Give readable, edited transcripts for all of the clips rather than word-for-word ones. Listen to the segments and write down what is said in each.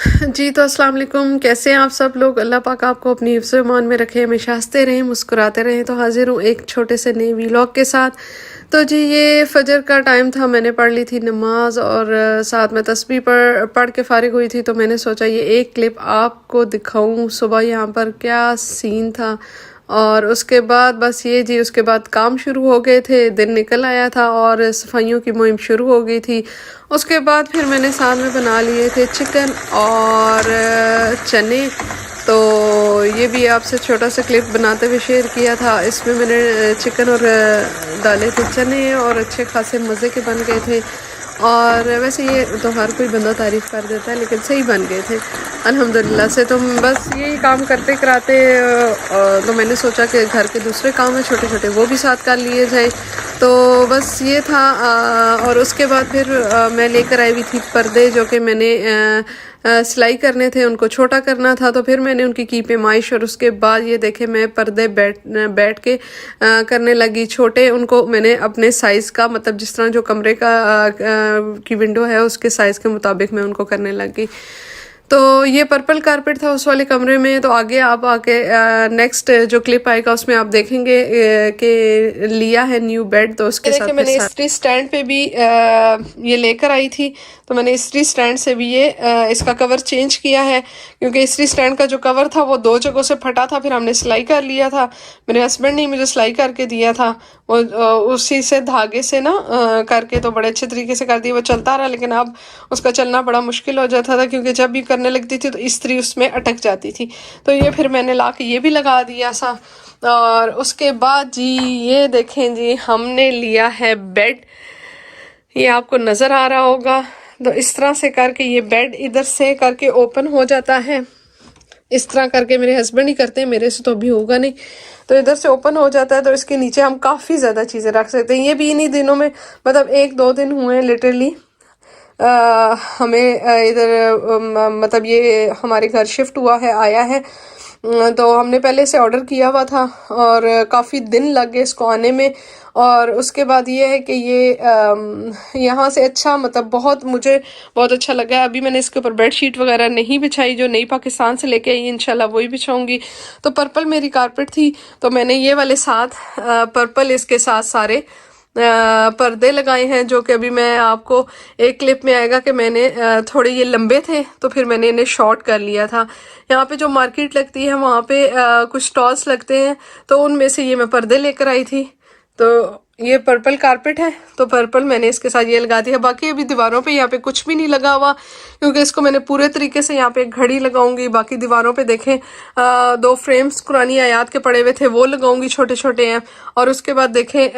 जी, तो अस्सलाम वालेकुम। कैसे हैं आप सब लोग? अल्लाह पाक आपको अपनी हिफ्ज़-ए-ईमान में रखे, हमेशा हँसते रहें, मुस्कुराते रहें। तो हाज़िर हूँ एक छोटे से नए व्लॉग के साथ। तो जी, ये फ़जर का टाइम था, मैंने पढ़ ली थी नमाज़ और साथ में तस्बीह पढ़ के फ़ारिग हुई थी। तो मैंने सोचा ये एक क्लिप आपको दिखाऊँ, सुबह यहाँ पर क्या सीन था। और उसके बाद बस ये जी, उसके बाद काम शुरू हो गए थे, दिन निकल आया था और सफाइयों की मुहिम शुरू हो गई थी। उसके बाद फिर मैंने साथ में बना लिए थे चिकन और चने। तो ये भी आपसे छोटा सा क्लिप बनाते हुए शेयर किया था। इसमें मैंने चिकन और डाले थे चने और अच्छे खासे मज़े के बन गए थे। और वैसे ये तो हर कोई बंदा तारीफ़ कर देता है, लेकिन सही बन गए थे अल्हम्दुलिल्लाह से। तो बस यही काम करते कराते तो मैंने सोचा कि घर के दूसरे काम हैं छोटे छोटे, वो भी साथ कर लिए जाए। तो बस ये था। और उसके बाद फिर मैं लेकर आई हुई थी पर्दे, जो कि मैंने सिलाई करने थे, उनको छोटा करना था। तो फिर मैंने उनकी की पैमाइश और उसके बाद ये देखे मैं पर्दे बैठ के करने लगी छोटे। उनको मैंने अपने साइज़ का, मतलब जिस तरह जो कमरे का की विंडो है उसके साइज़ के मुताबिक मैं उनको करने लगी। तो ये पर्पल कारपेट था उस वाले कमरे में। तो आगे आप आके नेक्स्ट जो क्लिप आएगा उसमें आप देखेंगे कि लिया है न्यू बेड। तो उसके साथ मैंने इस्त्री स्टैंड पे भी ये लेकर आई थी। तो मैंने इस्त्री स्टैंड से भी ये इसका कवर चेंज किया है, क्योंकि इस्त्री स्टैंड का जो कवर था वो दो जगहों से फटा था। फिर हमने सिलाई कर लिया था, मेरे हस्बैंड ने मुझे सिलाई करके दिया था। वो उसी से धागे से ना करके तो बड़े अच्छे तरीके से कर दिया। वो चलता रहा, लेकिन अब उसका चलना बड़ा मुश्किल हो जाता था, क्योंकि जब भी करने लगती थी तो इस्त्री उसमें अटक जाती थी। तो ये फिर मैंने ला के ये भी लगा दिया सा। और उसके बाद जी ये देखें जी, हमने लिया है बेड। ये आपको नज़र आ रहा होगा। तो इस तरह से करके ये बेड इधर से करके ओपन हो जाता है। इस तरह करके मेरे हस्बैंड ही करते हैं, मेरे से तो अभी होगा नहीं। तो इधर से ओपन हो जाता है, तो इसके नीचे हम काफ़ी ज़्यादा चीज़ें रख सकते हैं। ये भी इन्हीं दिनों में, मतलब एक दो दिन हुए हैं लिटरली हमें इधर मतलब ये हमारे घर शिफ्ट हुआ है, आया है। तो हमने पहले से ऑर्डर किया हुआ था और काफ़ी दिन लग गए इसको आने में। और उसके बाद ये है कि ये यहाँ से अच्छा, मतलब बहुत मुझे बहुत अच्छा लगा है। अभी मैंने इसके ऊपर बेड शीट वगैरह नहीं बिछाई, जो नई पाकिस्तान से लेके आई इंशाल्लाह वही बिछाऊंगी। तो पर्पल मेरी कारपेट थी, तो मैंने ये वाले साथ पर्पल इसके साथ सारे पर्दे लगाए हैं, जो कि अभी मैं आपको एक क्लिप में आएगा कि मैंने थोड़े ये लंबे थे तो फिर मैंने इन्हें शॉर्ट कर लिया था। यहाँ पे जो मार्केट लगती है वहाँ पे कुछ स्टॉल्स लगते हैं, तो उनमें से ये मैं पर्दे लेकर आई थी। तो ये पर्पल कारपेट है, तो पर्पल मैंने इसके साथ ये लगा दिया। बाकी अभी दीवारों पे यहाँ पे कुछ भी नहीं लगा हुआ, क्योंकि इसको मैंने पूरे तरीके से यहाँ पे एक घड़ी लगाऊंगी। बाकी दीवारों पे देखें दो फ्रेम्स कुरानी आयात के पड़े हुए थे, वो लगाऊंगी, छोटे छोटे हैं। और उसके बाद देखें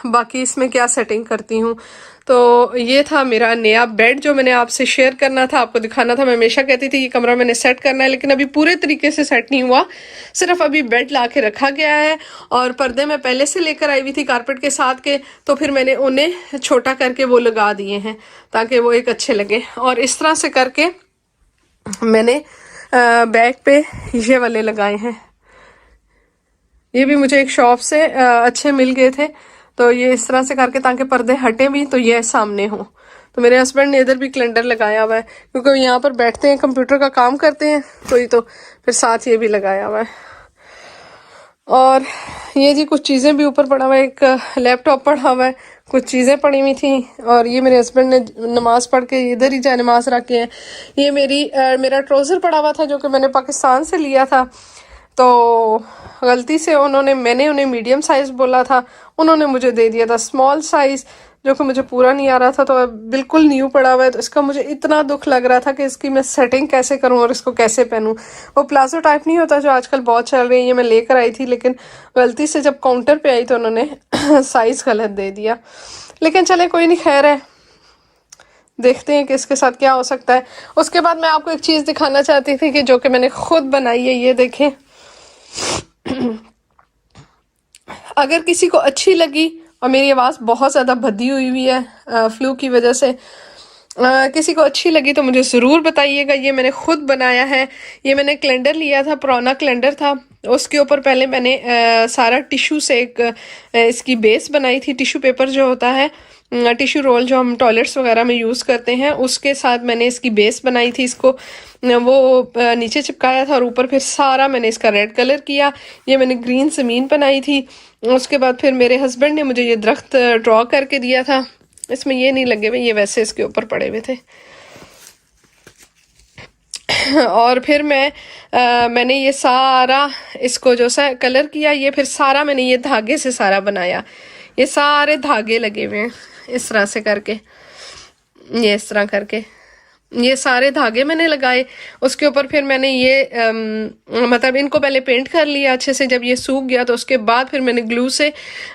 बाकी इसमें क्या सेटिंग करती हूँ। तो ये था मेरा नया बेड जो मैंने आपसे शेयर करना था, आपको दिखाना था। मैं हमेशा कहती थी ये कमरा मैंने सेट करना है, लेकिन अभी पूरे तरीके से सेट नहीं हुआ, सिर्फ अभी बेड ला के रखा गया है। और पर्दे मैं पहले से लेकर आई हुई थी कारपेट के साथ के, तो फिर मैंने उन्हें छोटा करके वो लगा दिए हैं ताकि वो एक अच्छे लगे। और इस तरह से करके मैंने बैक पे ये वाले लगाए हैं। ये भी मुझे एक शॉप से अच्छे मिल गए थे। तो ये इस तरह से करके ताकि पर्दे हटे भी तो ये सामने हो। तो मेरे हस्बैंड ने इधर भी कैलेंडर लगाया हुआ है, क्योंकि यहाँ पर बैठते हैं, कंप्यूटर का काम करते हैं, तो फिर साथ ये भी लगाया हुआ है। और ये जी कुछ चीज़ें भी ऊपर पड़ा हुआ है, एक लैपटॉप पड़ा हुआ है, कुछ चीज़ें पड़ी हुई थी। और ये मेरे हस्बैंड ने नमाज पढ़ के इधर ही जा नमाज रख के हैं। ये मेरा ट्राउज़र पड़ा हुआ था, जो कि मैंने पाकिस्तान से लिया था। तो गलती से मैंने उन्हें मीडियम साइज़ बोला था, उन्होंने मुझे दे दिया था स्मॉल साइज़, जो कि मुझे पूरा नहीं आ रहा था। तो बिल्कुल न्यू पड़ा हुआ है, तो इसका मुझे इतना दुख लग रहा था कि इसकी मैं सेटिंग कैसे करूं और इसको कैसे पहनूं। वो प्लाजो टाइप नहीं होता जो आजकल बहुत चल रही है, ये मैं लेकर आई थी, लेकिन गलती से जब काउंटर पे आई तो उन्होंने साइज़ गलत दे दिया। लेकिन चले कोई नहीं, खैर है, देखते हैं कि इसके साथ क्या हो सकता है। उसके बाद मैं आपको एक चीज़ दिखाना चाहती थी कि जो कि मैंने खुद बनाई है, ये देखें। अगर किसी को अच्छी लगी, और मेरी आवाज़ बहुत ज़्यादा भद्दी हुई है फ्लू की वजह से, किसी को अच्छी लगी तो मुझे ज़रूर बताइएगा। ये मैंने खुद बनाया है। ये मैंने कैलेंडर लिया था, पुराना कैलेंडर था, उसके ऊपर पहले मैंने सारा टिश्यू से एक इसकी बेस बनाई थी, टिश्यू पेपर जो होता है टिश्यू रोल जो हम टॉयलेट्स वगैरह में यूज़ करते हैं, उसके साथ मैंने इसकी बेस बनाई थी। इसको वो नीचे चिपकाया था और ऊपर फिर सारा मैंने इसका रेड कलर किया। ये मैंने ग्रीन ज़मीन बनाई थी। उसके बाद फिर मेरे हस्बैंड ने मुझे ये दरख्त ड्रॉ करके दिया था। इसमें ये नहीं लगे हुए, ये वैसे इसके ऊपर पड़े हुए थे। और फिर मैंने ये सारा इसको जो सा कलर किया, ये फिर सारा मैंने ये धागे से सारा बनाया। ये सारे धागे लगे हुए हैं इस तरह से करके, ये इस तरह करके ये सारे धागे मैंने लगाए। उसके ऊपर फिर मैंने ये मतलब इनको पहले पेंट कर लिया अच्छे से। जब ये सूख गया तो उसके बाद फिर मैंने ग्लू से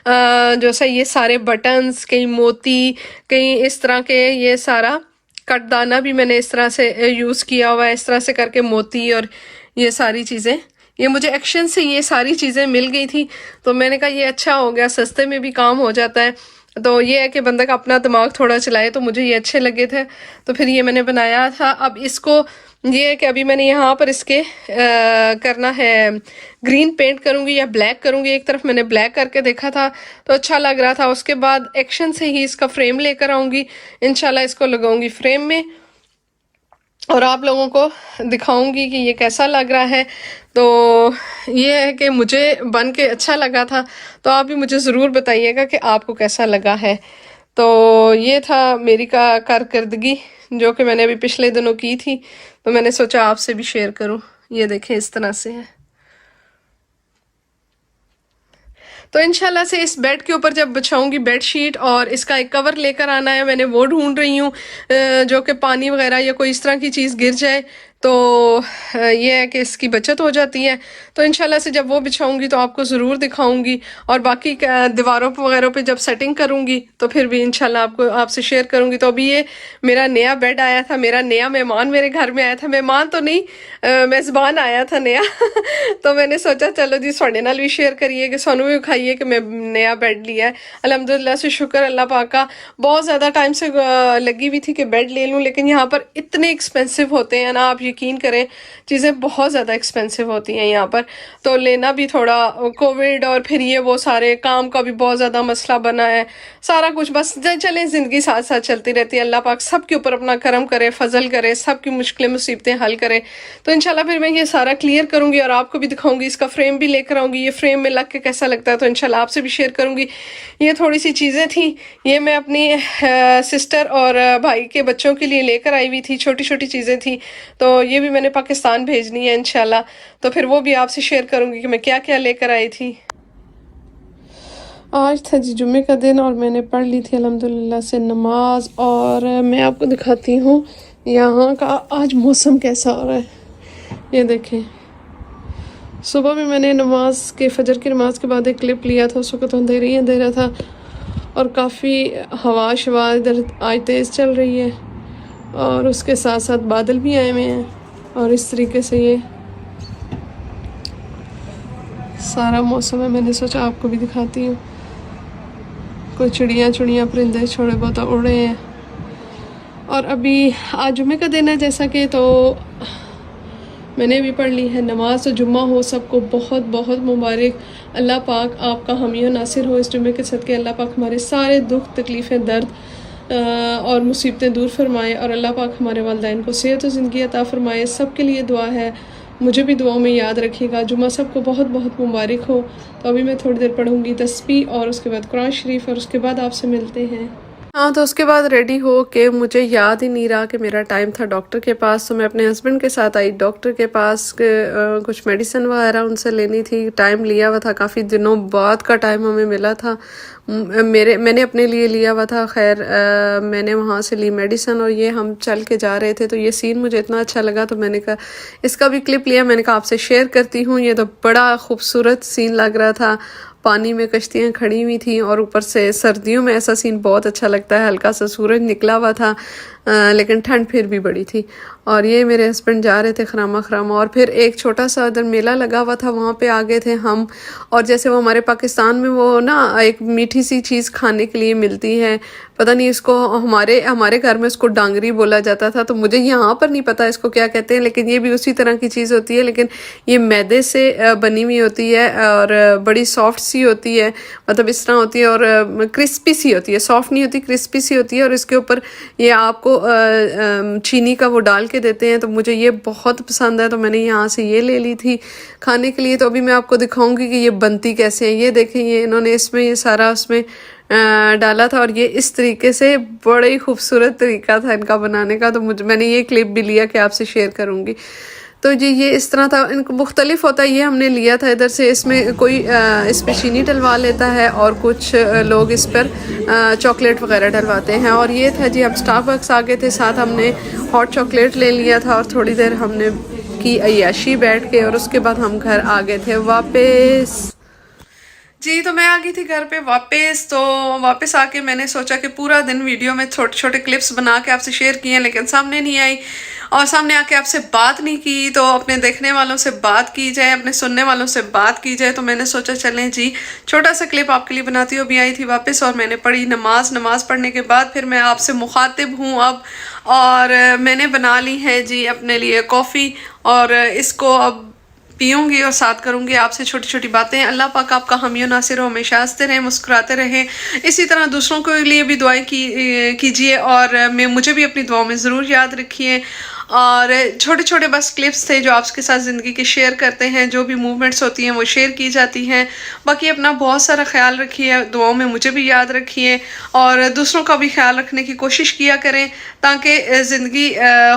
जो सा ये सारे बटन्स, कहीं मोती, कहीं इस तरह के, ये सारा कटदाना भी मैंने इस तरह से यूज़ किया हुआ है। इस तरह से करके मोती और ये सारी चीज़ें, ये मुझे एक्शन से ये सारी चीज़ें मिल गई थी, तो मैंने कहा ये अच्छा हो गया, सस्ते में भी काम हो जाता है। तो ये है कि बंदा का अपना दिमाग थोड़ा चलाए, तो मुझे ये अच्छे लगे थे, तो फिर ये मैंने बनाया था। अब इसको ये है कि अभी मैंने यहाँ पर इसके करना है, ग्रीन पेंट करूँगी या ब्लैक करूँगी। एक तरफ मैंने ब्लैक करके देखा था तो अच्छा लग रहा था, उसके बाद एक्शन से ही इसका फ्रेम लेकर आऊँगी, इंशाल्लाह इसको लगाऊंगी फ्रेम में और आप लोगों को दिखाऊंगी कि ये कैसा लग रहा है। तो ये है कि मुझे बन के अच्छा लगा था, तो आप भी मुझे ज़रूर बताइएगा कि आपको कैसा लगा है। तो ये था मेरी कारकर्दगी जो कि मैंने अभी पिछले दिनों की थी, तो मैंने सोचा आपसे भी शेयर करूं। ये देखें इस तरह से है। तो इंशाल्लाह से इस बेड के ऊपर जब बिछाऊंगी बेडशीट, और इसका एक कवर लेकर आना है, मैंने वो ढूंढ रही हूँ जो कि पानी वगैरह या कोई इस तरह की चीज़ गिर जाए तो ये है कि इसकी बचत हो जाती है। तो इंशाल्लाह से जब वो बिछाऊंगी तो आपको ज़रूर दिखाऊंगी, और बाकी दीवारों वगैरह पे जब सेटिंग करूंगी तो फिर भी इंशाल्लाह आपसे शेयर करूंगी। तो अभी ये मेरा नया बेड आया था, मेरा नया मेहमान मेरे घर में आया था, मेहमान तो नहीं मेज़बान आया था नया तो मैंने सोचा चलो जी सोने नाल भी शेयर करिए कि सोनू भी खाइए कि मैं नया बेड लिया है। अल्हम्दुलिल्लाह से शुक्र अल्लाह पाक का। बहुत ज़्यादा टाइम से लगी हुई थी कि बेड ले लूँ, लेकिन यहाँ पर इतने एक्सपेंसिव होते हैं ना, आप यकीन करें चीज़ें बहुत ज़्यादा एक्सपेंसिव होती हैं यहाँ पर, तो लेना भी थोड़ा, कोविड और फिर ये वो सारे काम का भी बहुत ज़्यादा मसला बना है। सारा कुछ बस चले, ज़िंदगी साथ साथ चलती रहती है। अल्लाह पाक सबके ऊपर अपना करम करे, फजल करे, सबकी मुश्किलें मुसीबतें हल करे। तो इंशाल्लाह फिर मैं ये सारा क्लियर करूँगी और आपको भी दिखाऊंगी। इसका फ्रेम भी लेकर आऊँगी, ये फ्रेम में लग के कैसा लगता है, तो इंशाल्लाह आपसे भी शेयर करूँगी। ये थोड़ी सी चीज़ें थी, ये मैं अपनी सिस्टर और भाई के बच्चों के लिए लेकर आई हुई थी, छोटी छोटी चीज़ें थी, तो ये भी मैंने पाकिस्तान भेजनी है इंशाल्लाह। तो फिर वो भी आपसे शेयर करूँगी कि मैं क्या क्या लेकर आई थी। आज था जी जुम्मे का दिन और मैंने पढ़ ली थी अल्हम्दुलिल्लाह से नमाज, और मैं आपको दिखाती हूँ यहाँ का आज मौसम कैसा हो रहा है। ये देखें, सुबह में मैंने नमाज के फजर की नमाज के बाद एक क्लिप लिया था, उस वक्त अंधेरी अंधेरा था और काफ़ी हवा शवा इधर आज तेज़ चल रही है, और उसके साथ साथ बादल भी आए हुए हैं, और इस तरीके से ये सारा मौसम है। मैंने सोचा आपको भी दिखाती हूँ। कोई चिड़ियाँ परिंदे छोटे बहुत उड़ रहे हैं। और अभी आज जुम्मे का दिन है जैसा कि, तो मैंने भी पढ़ ली है नमाज। तो जुम्मा हो सबको बहुत बहुत मुबारक। अल्लाह पाक आपका हामी और नासिर हो इस जुम्मे के सदके। अल्लाह पाक हमारे सारे दुख तकलीफ़ें दर्द और मुसीबतें दूर फरमाए, और अल्लाह पाक हमारे वालिदैन को सेहत और ज़िंदगी अता फरमाए। सबके लिए दुआ है, मुझे भी दुआओं में याद रखिएगा। जुम्मा सबको बहुत बहुत मुबारक हो। तो अभी मैं थोड़ी देर पढ़ूँगी तस्बीह और उसके बाद कुरान शरीफ, और उसके बाद आपसे मिलते हैं। हाँ, तो उसके बाद रेडी हो के मुझे याद ही नहीं रहा कि मेरा टाइम था डॉक्टर के पास, तो मैं अपने हस्बैंड के साथ आई डॉक्टर के पास कुछ मेडिसिन वगैरह उनसे लेनी थी। टाइम लिया हुआ था, काफ़ी दिनों बाद का टाइम हमें मिला था। मैंने अपने लिए लिया हुआ था। खैर मैंने वहाँ से ली मेडिसिन, और ये हम चल के जा रहे थे, तो ये सीन मुझे इतना अच्छा लगा, तो मैंने कहा इसका भी क्लिप लिया। मैंने कहा आपसे शेयर करती हूँ। ये तो बड़ा खूबसूरत सीन लग रहा था, पानी में कश्तियाँ खड़ी हुई थी, और ऊपर से सर्दियों में ऐसा सीन बहुत अच्छा लगता है। हल्का सा सूरज निकला हुआ था, लेकिन ठंड फिर भी बड़ी थी। और ये मेरे हस्बैंड जा रहे थे खरामा खरामा, और फिर एक छोटा सा उधर मेला लगा हुआ था, वहाँ पे आ गए थे हम। और जैसे वो हमारे पाकिस्तान में वो ना एक मीठी सी चीज़ खाने के लिए मिलती है, पता नहीं इसको हमारे हमारे घर में इसको डांगरी बोला जाता था, तो मुझे यहाँ पर नहीं पता इसको क्या कहते हैं, लेकिन ये भी उसी तरह की चीज़ होती है, लेकिन ये मैदे से बनी हुई होती है और बड़ी सॉफ्ट सी होती है, मतलब इस तरह होती है और क्रिस्पी सी होती है, सॉफ्ट नहीं होती, क्रिस्पी सी होती है। और इसके ऊपर ये आपको चीनी का वो डाल के देते हैं, तो मुझे ये बहुत पसंद है, तो मैंने यहाँ से ये ले ली थी खाने के लिए। तो अभी मैं आपको दिखाऊंगी कि ये बनती कैसे है। ये देखें, ये इन्होंने इसमें ये सारा उसमें डाला था और ये इस तरीके से बड़ा ही खूबसूरत तरीका था इनका बनाने का। तो मैंने ये क्लिप भी लिया कि आपसे शेयर करूँगी। तो जी ये इस तरह था, इनको मुख्तलिफ होता है। ये हमने लिया था इधर से, इसमें कोई इस पर चीनी डलवा लेता है और कुछ लोग इस पर चॉकलेट वगैरह डलवाते हैं। और ये था जी, हम स्टारबक्स आ गए थे, साथ हमने हॉट चॉकलेट ले लिया था और थोड़ी देर हमने की अय्याशी बैठ के, और उसके बाद हम घर आ गए थे वापस। जी तो मैं आ गई थी घर पे वापस। तो वापस आके मैंने सोचा कि पूरा दिन वीडियो में छोटे छोटे क्लिप्स बना के आपसे शेयर किए, लेकिन सामने नहीं आई और सामने आके आपसे बात नहीं की। तो अपने देखने वालों से बात की जाए, अपने सुनने वालों से बात की जाए। तो मैंने सोचा चलें जी छोटा सा क्लिप आपके लिए बनाती हूँ। अभी आई थी वापस और मैंने पढ़ी नमाज पढ़ने के बाद फिर मैं आपसे मुखातिब हूँ अब। और मैंने बना ली है जी अपने लिए कॉफ़ी और इसको अब पीऊँगी और साथ करूँगी आपसे छोटी छोटी बातें। अल्लाह पाक आपका हामी नासिर हो, हमेशा हंसते रहें, मुस्कुराते रहें। इसी तरह दूसरों के लिए भी दुआएं कीजिए और मुझे भी अपनी दुआओं में ज़रूर याद रखिए। और छोटे छोटे बस क्लिप्स थे जो आपके साथ ज़िंदगी के शेयर करते हैं, जो भी मूवमेंट्स होती हैं वो शेयर की जाती हैं। बाकी अपना बहुत सारा ख्याल रखिए, दुआओं में मुझे भी याद रखिए और दूसरों का भी ख्याल रखने की कोशिश किया करें ताकि ज़िंदगी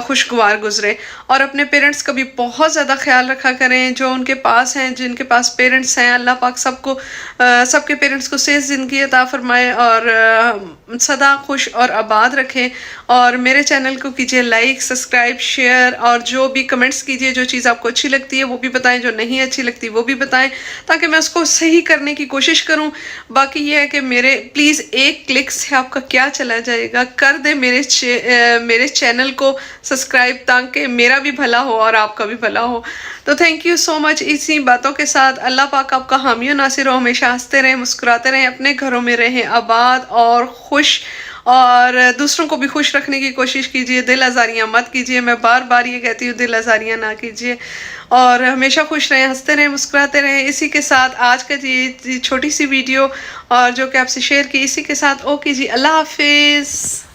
खुशगवार गुजरे। और अपने पेरेंट्स का भी बहुत ज़्यादा ख्याल रखा करें, जो उनके पास हैं, जिनके पास पेरेंट्स हैं। अल्लाह पाक सबको सबके पेरेंट्स को सेहत ज़िंदगी अता फरमाए और सदा खुश और आबाद रखें। और मेरे चैनल को कीजिए लाइक, सब्सक्राइब, शेयर और जो भी कमेंट्स कीजिए। जो चीज़ आपको अच्छी लगती है वो भी बताएं, जो नहीं अच्छी लगती वो भी बताएं, ताकि मैं उसको सही करने की कोशिश करूं। बाकी ये है कि मेरे प्लीज़ एक क्लिक से आपका क्या चला जाएगा, कर दे मेरे चैनल को सब्सक्राइब, ताकि मेरा भी भला हो और आपका भी भला हो। तो थैंक यू सो मच। इसी बातों के साथ अल्लाह पाक आपका हामी और नासिर हो, हमेशा हंसते रहें, मुस्कुराते रहें, अपने घरों में रहें आबाद और खुश और दूसरों को भी खुश रखने की कोशिश कीजिए। दिल आज़ारियाँ मत कीजिए, मैं बार बार ये कहती हूँ, दिल आज़ारियाँ ना कीजिए और हमेशा खुश रहें, हंसते रहें, मुस्कुराते रहें। इसी के साथ आज का जी छोटी सी वीडियो और जो कि आपसे शेयर की, इसी के साथ ओके जी, अल्लाह हाफिज़।